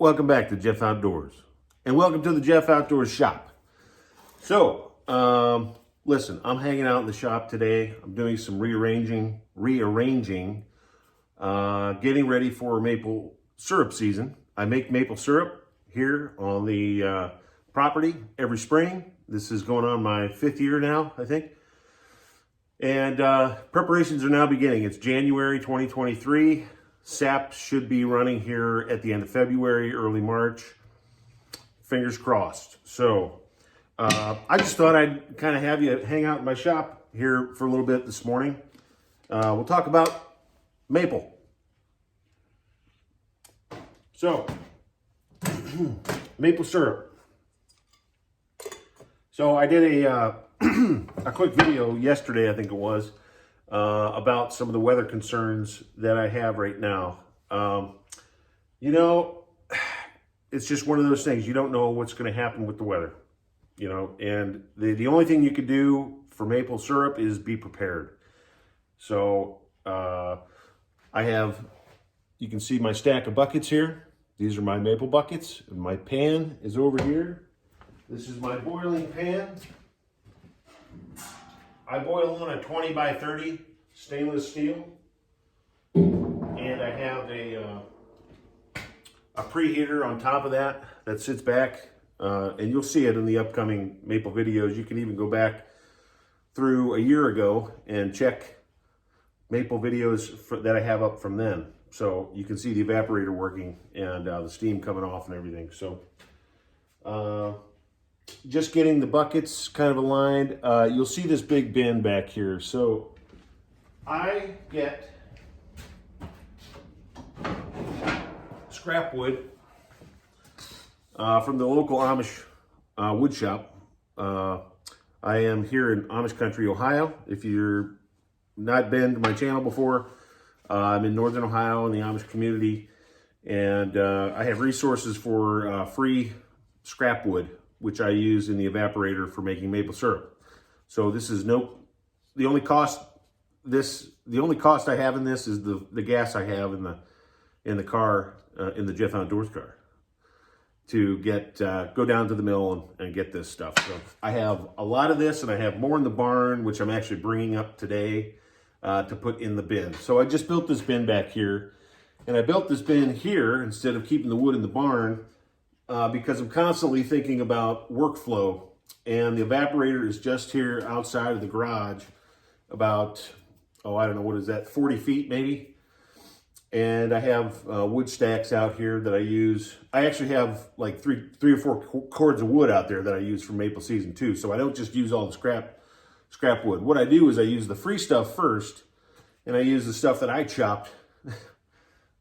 Welcome back to Jeff Outdoors, and welcome to the Jeff Outdoors shop. So, listen, I'm hanging out in the shop today. I'm doing some rearranging, getting ready for maple syrup season. I make maple syrup here on the property every spring. This is going on my 5th year now, I think. And preparations are now beginning. It's January 2023. SAP should be running here at the end of February, early March. Fingers crossed. So I just thought I'd kind of have you hang out in my shop here for a little bit this morning. We'll talk about maple. So, maple syrup. So I did a quick video yesterday, I think it was, about some of the weather concerns that I have right now. It's just one of those things. You don't know what's going to happen with the weather, and the only thing you could do for maple syrup is be prepared. So you can see my stack of buckets here. These are my maple buckets, and my pan is over here. This is my boiling pan. I boil on a 20 by 30 stainless steel, and I have a preheater on top of that sits back, and you'll see it in the upcoming maple videos. You can even go back through a year ago and check maple videos that I have up from then. So you can see the evaporator working and the steam coming off and everything. So just getting the buckets kind of aligned. You'll see this big bin back here. So I get scrap wood from the local Amish wood shop. I am here in Amish country, Ohio. If you're not been to my channel before, I'm in Northern Ohio in the Amish community, and I have resources for free scrap wood, which I use in the evaporator for making maple syrup. So this is the only cost I have in this is the gas I have in the car, in the Jeff Outdoors car, to go down to the mill and get this stuff. So I have a lot of this, and I have more in the barn, which I'm actually bringing up today to put in the bin. So I just built this bin back here, and I built this bin here instead of keeping the wood in the barn, because I'm constantly thinking about workflow, and the evaporator is just here outside of the garage about, I don't know, what is that, 40 feet maybe? And I have wood stacks out here that I use. I actually have like three or four cords of wood out there that I use for maple season too. So I don't just use all the scrap wood. What I do is I use the free stuff first, and I use the stuff that I chopped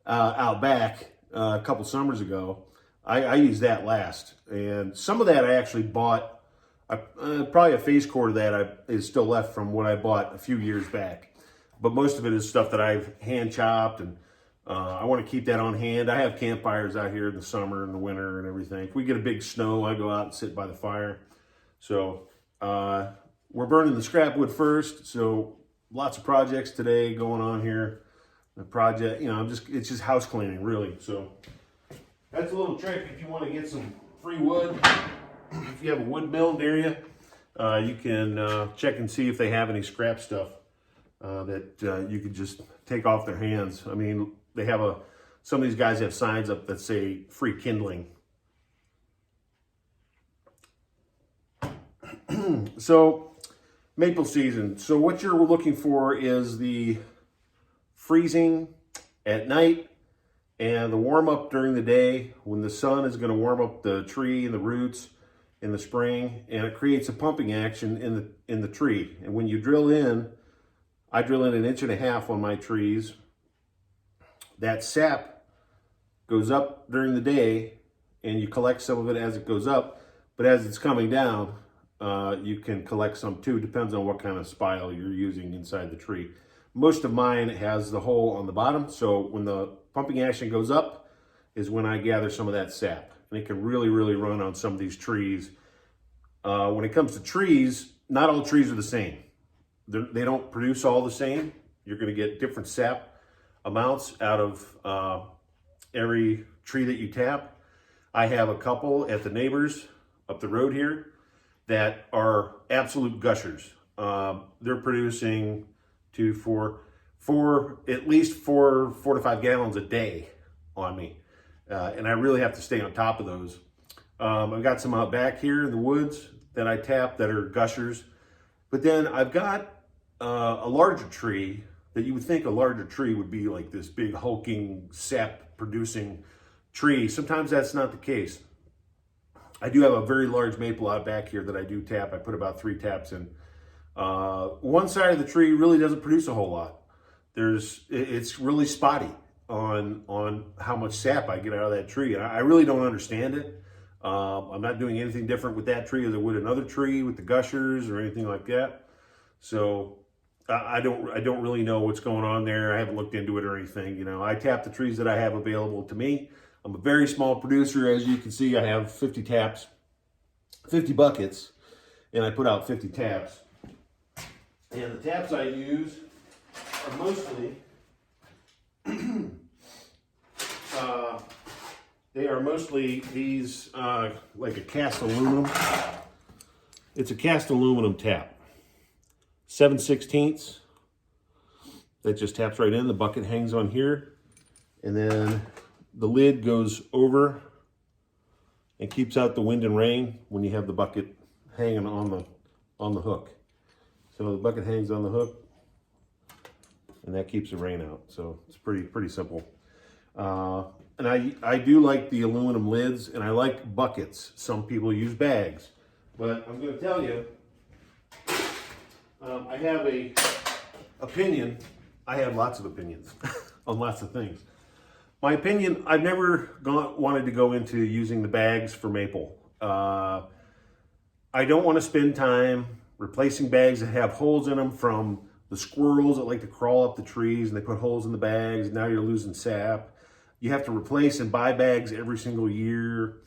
out back a couple summers ago. I use that last, and some of that I actually bought. Probably a face cord of that is still left from what I bought a few years back, but most of it is stuff that I've hand chopped, and I want to keep that on hand. I have campfires out here in the summer and the winter and everything. If we get a big snow, I go out and sit by the fire. So we're burning the scrap wood first. So lots of projects today going on here. The project, it's just house cleaning really. So that's a little trick if you want to get some free wood. If you have a wood mill near you, you can check and see if they have any scrap stuff that you could just take off their hands. I mean, they have some of these guys have signs up that say free kindling. So maple season. So what you're looking for is the freezing at night and the warm up during the day, when the sun is going to warm up the tree and the roots in the spring, and it creates a pumping action in the tree. And when you drill in, I drill in 1.5 inches on my trees. That sap goes up during the day, and you collect some of it as it goes up. But as it's coming down, you can collect some too. Depends on what kind of spile you're using inside the tree. Most of mine has the hole on the bottom, so when the pumping action goes up is when I gather some of that sap. And it can really, really run on some of these trees. When it comes to trees, not all trees are the same. They don't produce all the same. You're going to get different sap amounts out of every tree that you tap. I have a couple at the neighbors up the road here that are absolute gushers. They're producing at least four to 5 gallons a day on me. And I really have to stay on top of those. I've got some out back here in the woods that I tap that are gushers. But then I've got a larger tree that you would think a larger tree would be like this big hulking sap producing tree. Sometimes that's not the case. I do have a very large maple out back here that I do tap. I put about 3 taps in. One side of the tree really doesn't produce a whole lot. It's really spotty on how much sap I get out of that tree. And I really don't understand it. I'm not doing anything different with that tree as I would another tree with the gushers or anything like that. So I don't really know what's going on there. I haven't looked into it or anything. You know, I tap the trees that I have available to me. I'm a very small producer. As you can see, I have 50 taps, 50 buckets, and I put out 50 taps. And the taps I use are mostly, they are mostly these, like a cast aluminum. It's a cast aluminum tap. 7/16. That just taps right in. The bucket hangs on here. And then the lid goes over and keeps out the wind and rain when you have the bucket hanging on the hook. So the bucket hangs on the hook, and that keeps the rain out. So it's pretty simple. And I do like the aluminum lids, and I like buckets. Some people use bags, but I'm going to tell you, I have a opinion. I have lots of opinions on lots of things. My opinion, I've never wanted to go into using the bags for maple. I don't want to spend time replacing bags that have holes in them from the squirrels that like to crawl up the trees and they put holes in the bags, and now you're losing sap. You have to replace and buy bags every single year.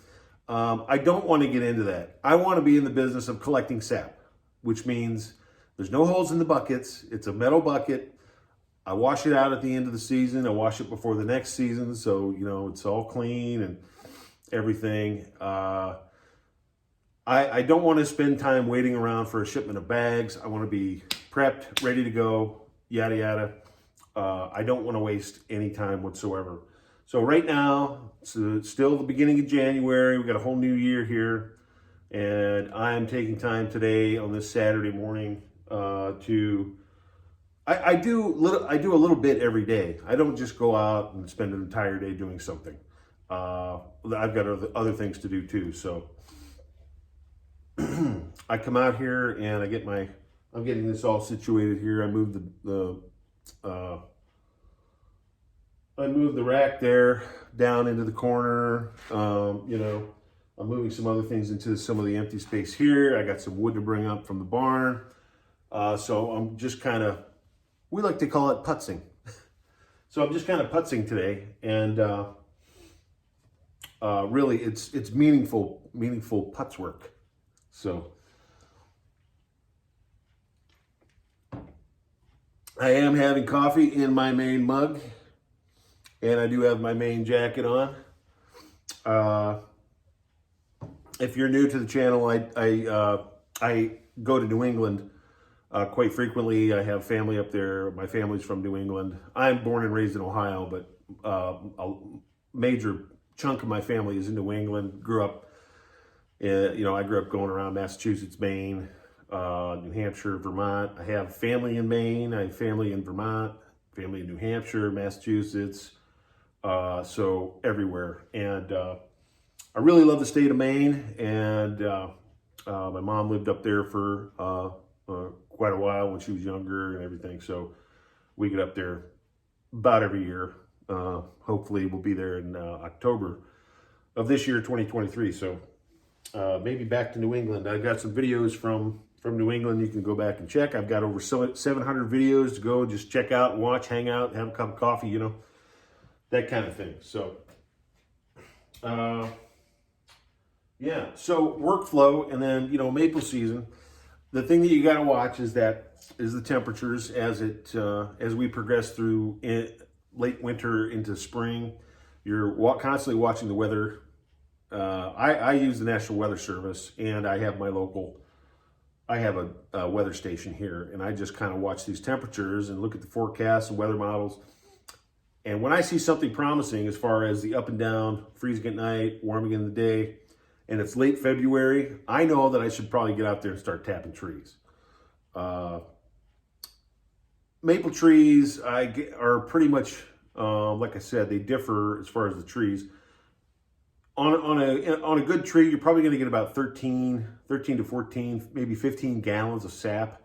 I don't want to get into that. I want to be in the business of collecting sap, which means there's no holes in the buckets. It's a metal bucket. I wash it out at the end of the season. I wash it before the next season, so you know it's all clean and everything. I don't want to spend time waiting around for a shipment of bags. I want to be prepped, ready to go, yada yada. I don't want to waste any time whatsoever. So right now, it's still the beginning of January. We've got a whole new year here, and I am taking time today on this Saturday morning to. I do a little bit every day. I don't just go out and spend an entire day doing something. I've got other things to do too. So I come out here and I'm getting this all situated here. I moved I moved the rack there down into the corner. You know, I'm moving some other things into some of the empty space here. I got some wood to bring up from the barn. So I'm just kind of, we like to call it putzing. So I'm just kind of putzing today, and really it's meaningful putz work. So I am having coffee in my main mug, and I do have my main jacket on. If you're new to the channel, I go to New England quite frequently. I have family up there. My family's from New England. I'm born and raised in Ohio, but a major chunk of my family is in New England. Grew up, I grew up going around Massachusetts, Maine, New Hampshire, Vermont. I have family in Maine. I have family in Vermont, family in New Hampshire, Massachusetts, so everywhere. And I really love the state of Maine, and my mom lived up there for quite a while when she was younger and everything. So we get up there about every year. Hopefully we'll be there in October of this year, 2023. So maybe back to New England. I've got some videos from New England you can go back and check. I've got over 700 videos to go and just check out and watch, hang out, have a cup of coffee, you know, that kind of thing. So yeah, so workflow, and then, you know, maple season. The thing that you got to watch is the temperatures as we progress through late winter into spring. You're constantly watching the weather I use the National Weather Service, and I have a weather station here, and I just kind of watch these temperatures and look at the forecasts and weather models. And when I see something promising as far as the up and down, freezing at night, warming in the day, and it's late February, I know that I should probably get out there and start tapping trees. Maple trees are pretty much, like I said, they differ as far as the trees. On a good tree, you're probably going to get about 13 to 14, maybe 15 gallons of sap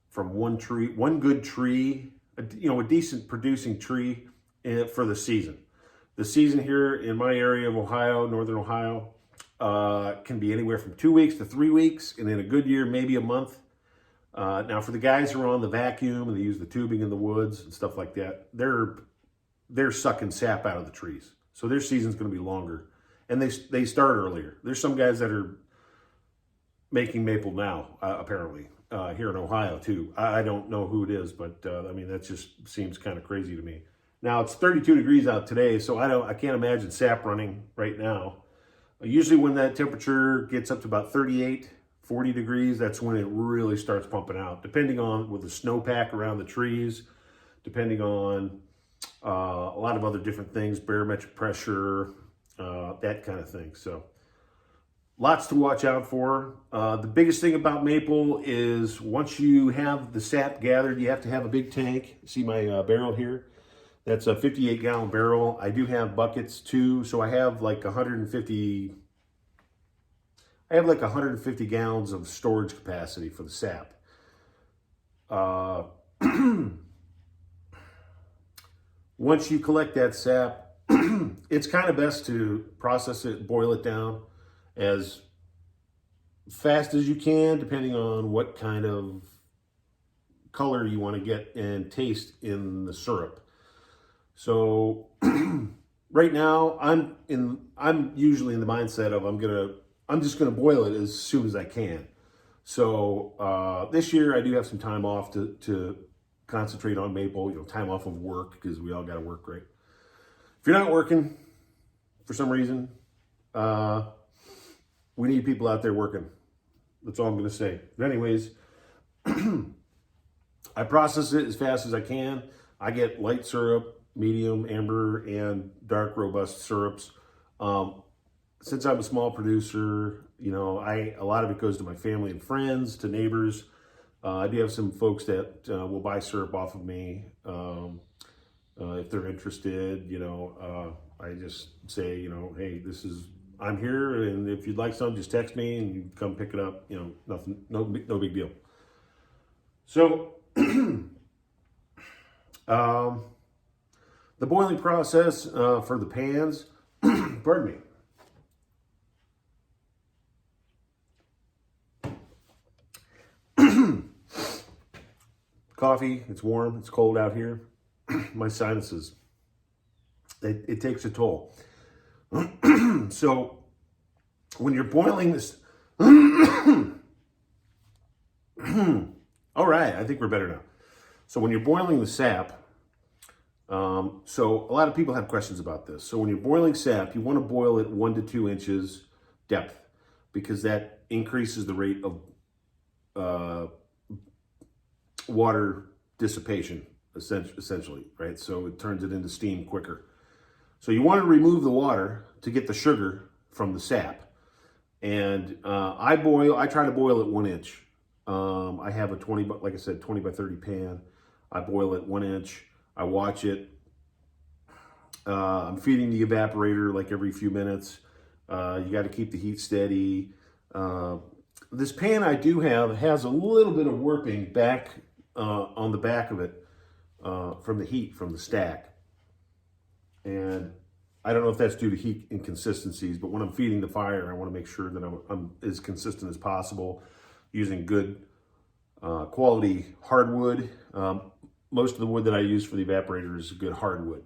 from one tree. One good tree, a decent producing tree for the season. The season here in my area of Ohio, northern Ohio, can be anywhere from 2 weeks to 3 weeks, and in a good year, maybe a month. Now, for the guys who are on the vacuum and they use the tubing in the woods and stuff like that, they're sucking sap out of the trees, so their season's going to be longer, and they start earlier. There's some guys that are making maple now, apparently, here in Ohio too. I don't know who it is, but I mean, that just seems kind of crazy to me. Now, it's 32 degrees out today, so I can't imagine sap running right now. Usually when that temperature gets up to about 38, 40 degrees, that's when it really starts pumping out, depending on with the snowpack around the trees, depending on a lot of other different things, barometric pressure, that kind of thing. So lots to watch out for. The biggest thing about maple is once you have the sap gathered, you have to have a big tank. See my barrel here? That's a 58-gallon barrel. I do have buckets too, so I have like 150 gallons of storage capacity for the sap. Once you collect that sap, it's kind of best to process it, boil it down as fast as you can, depending on what kind of color you want to get and taste in the syrup. So right now I'm usually in the mindset of I'm just gonna boil it as soon as I can. So this year I do have some time off to concentrate on maple, time off of work, because we all got to work, right? If you're not working for some reason, we need people out there working. That's all I'm gonna say. But anyways, I process it as fast as I can. I get light syrup, medium, amber, and dark robust syrups. Since I'm a small producer, a lot of it goes to my family and friends, to neighbors. I do have some folks that will buy syrup off of me if they're interested. I just say, hey, I'm here, and if you'd like some, just text me and you come pick it up. Nothing, no big deal. So, the boiling process for the pans, pardon me. Coffee, it's warm, it's cold out here. My sinuses, it takes a toll. So when you're boiling this, all right, I think we're better now. So when you're boiling the sap, so a lot of people have questions about this. So when you're boiling sap, you want to boil it 1 to 2 inches depth, because that increases the rate of water dissipation, essentially, right? So it turns it into steam quicker. So you want to remove the water to get the sugar from the sap. And I try to boil it 1 inch. I have a 20 by 30 pan. I boil it 1 inch. I watch it. I'm feeding the evaporator like every few minutes. You got to keep the heat steady. This pan I do have has a little bit of warping back on the back of it from the heat from the stack. And I don't know if that's due to heat inconsistencies, but when I'm feeding the fire, I want to make sure that I'm as consistent as possible, using good quality hardwood. Most of the wood that I use for the evaporator is good hardwood.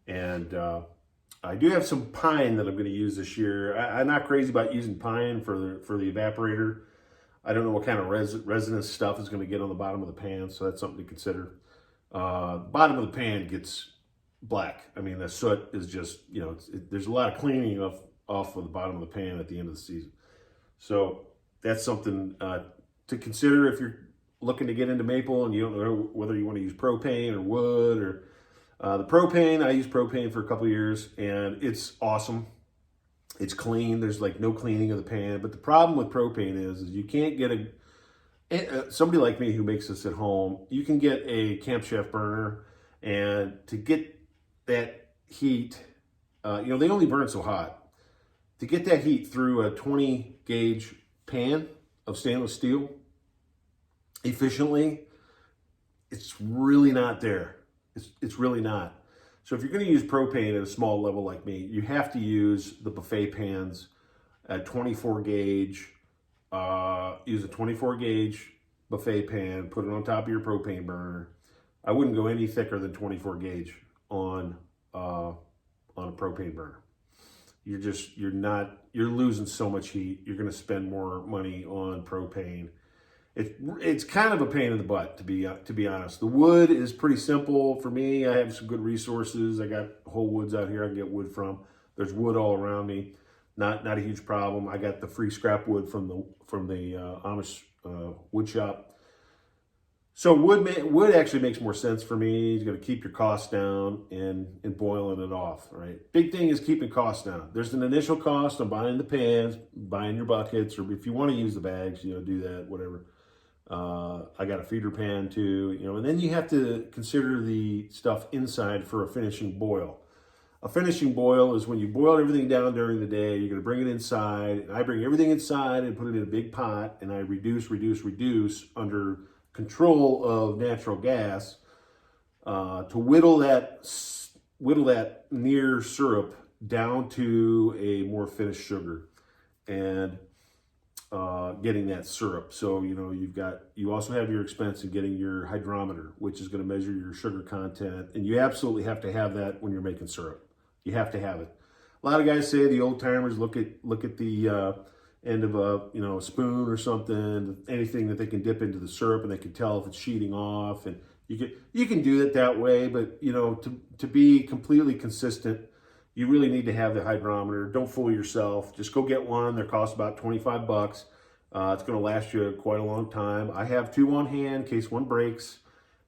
And I do have some pine that I'm going to use this year. I'm not crazy about using pine for the evaporator. I don't know what kind of resinous stuff is going to get on the bottom of the pan, so that's something to consider. Bottom of the pan gets black. I mean, the soot is just, there's a lot of cleaning off of the bottom of the pan at the end of the season. So that's something to consider if you're looking to get into maple and you don't know whether you want to use propane or wood or the propane. I used propane for a couple of years and it's awesome. It's clean. There's like no cleaning of the pan. But the problem with propane is you can't get somebody like me who makes this at home, you can get a Camp Chef burner, and to get that heat, they only burn so hot. To get that heat through a 20 gauge pan of stainless steel efficiently, it's really not there. It's really not. So if you're going to use propane at a small level like me, you have to use the buffet pans at 24 gauge. Use a 24 gauge buffet pan, put it on top of your propane burner. I wouldn't go any thicker than 24 gauge on a propane burner. You're losing so much heat. You're going to spend more money on propane. It's kind of a pain in the butt, to be honest. The wood is pretty simple for me. I have some good resources. I got whole woods out here I can get wood from. There's wood all around me. Not a huge problem. I got the free scrap wood from the Amish wood shop. So wood actually makes more sense for me. You're going to keep your costs down and boiling it off, right? Big thing is keeping costs down. There's an initial cost on buying the pans, buying your buckets, or if you want to use the bags, do that, whatever. I got a feeder pan too, and then you have to consider the stuff inside for a finishing boil. A finishing boil is when you boil everything down during the day, you're going to bring it inside. And I bring everything inside and put it in a big pot, and I reduce under control of natural gas to whittle that near syrup down to a more finished sugar and getting that syrup. So, you also have your expense in getting your hydrometer, which is going to measure your sugar content. And you absolutely have to have that when you're making syrup. You have to have it. A lot of guys say, the old timers, look at the end of a spoon or something, anything that they can dip into the syrup and they can tell if it's sheeting off. And you can do it that way, but to be completely consistent, you really need to have the hydrometer. Don't fool yourself. Just go get one. They cost about $25. It's going to last you quite a long time. I have two on hand in case one breaks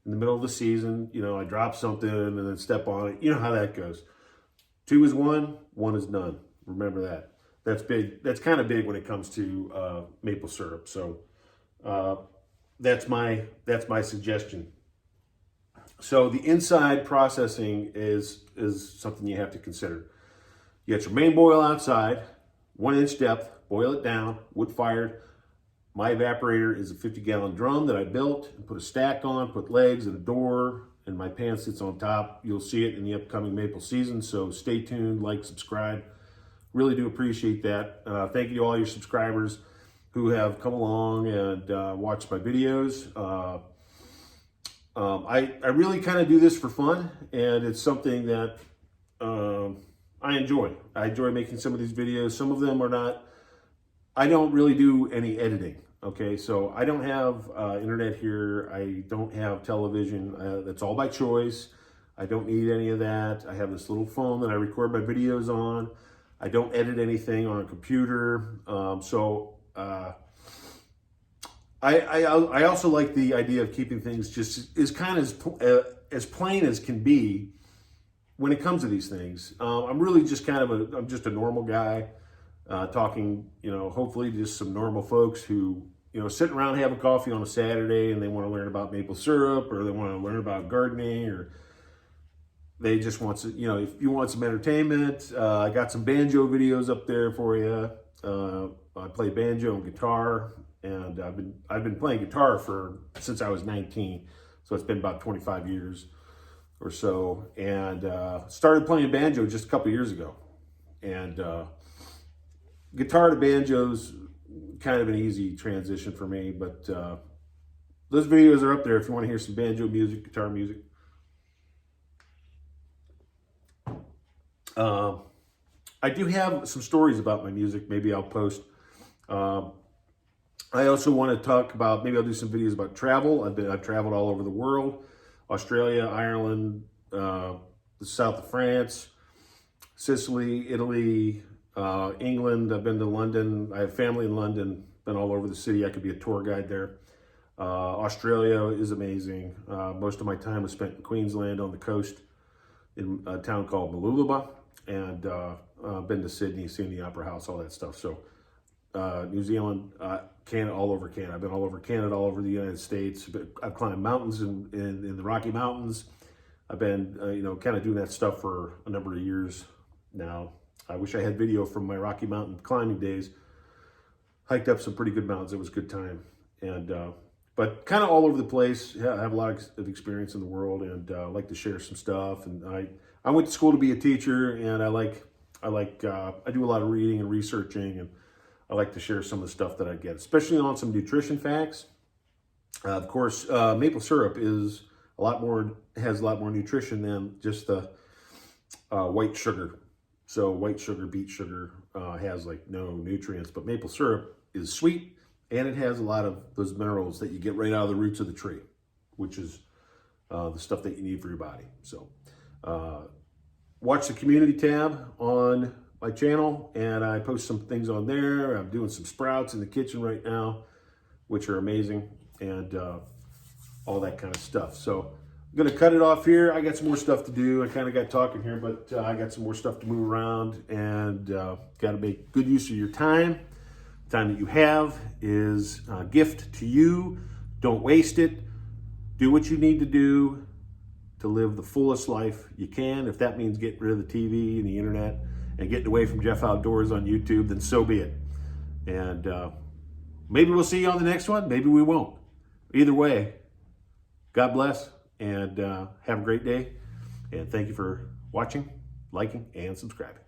in the middle of the season. I drop something and then step on it. You know how that goes. 2 is 1, 1 is none. Remember that. That's big. That's kind of big when it comes to maple syrup. So that's my suggestion. So the inside processing is something you have to consider. You got your main boil outside, 1-inch depth, boil it down, wood fired. My evaporator is a 50-gallon drum that I built and put a stack on, put legs and a door, and my pan sits on top. You'll see it in the upcoming maple season, so stay tuned, like, subscribe. Really do appreciate that. Thank you to all your subscribers who have come along and watched my videos. I really kind of do this for fun, and it's something that I enjoy. I enjoy making some of these videos. Some of them are not, I don't really do any editing, okay? So I don't have internet here. I don't have television. That's all by choice. I don't need any of that. I have this little phone that I record my videos on. I don't edit anything on a computer. I also like the idea of keeping things just as plain as can be when it comes to these things. I'm really just I'm just a normal guy talking, hopefully just some normal folks who, sitting around having coffee on a Saturday and they want to learn about maple syrup, or they want to learn about gardening, or they just want to, if you want some entertainment, I got some banjo videos up there for you. I play banjo and guitar, and I've been playing guitar since I was 19, so it's been about 25 years or so, and started playing banjo just a couple years ago. And guitar to banjo's kind of an easy transition for me, but those videos are up there if you want to hear some banjo music, guitar music. I do have some stories about my music. Maybe I'll post. I also want to talk about, maybe I'll do some videos about travel. I've traveled all over the world: Australia, Ireland, the south of France, Sicily, Italy, England. I've been to London. I have family in London. Been all over the city. I could be a tour guide there. Australia is amazing. Most of my time was spent in Queensland on the coast in a town called Mooloolaba, and been to Sydney, seen the Opera House, all that stuff. So New Zealand, Canada, all over Canada. I've been all over Canada, all over the United States. I've climbed mountains in the Rocky Mountains. I've been, kind of doing that stuff for a number of years now. I wish I had video from my Rocky Mountain climbing days. Hiked up some pretty good mountains. It was a good time. And but kind of all over the place. I have a lot of experience in the world, and like to share some stuff. And I went to school to be a teacher, and I do a lot of reading and researching, and I like to share some of the stuff that I get, especially on some nutrition facts. Of course, maple syrup has a lot more nutrition than just the white sugar. So white sugar, beet sugar has like no nutrients, but maple syrup is sweet, and it has a lot of those minerals that you get right out of the roots of the tree, which is the stuff that you need for your body. So watch the community tab on my channel, and I post some things on there. I'm doing some sprouts in the kitchen right now, which are amazing, and all that kind of stuff. So I'm gonna cut it off here. I got some more stuff to do. I kind of got talking here, but I got some more stuff to move around, and got to make good use of your time. The time that you have is a gift to you. Don't waste it. Do what you need to do to live the fullest life you can. If that means getting rid of the TV and the internet and getting away from Jeff Outdoors on YouTube, then so be it. And maybe we'll see you on the next one. Maybe we won't. Either way, God bless, and have a great day. And thank you for watching, liking, and subscribing.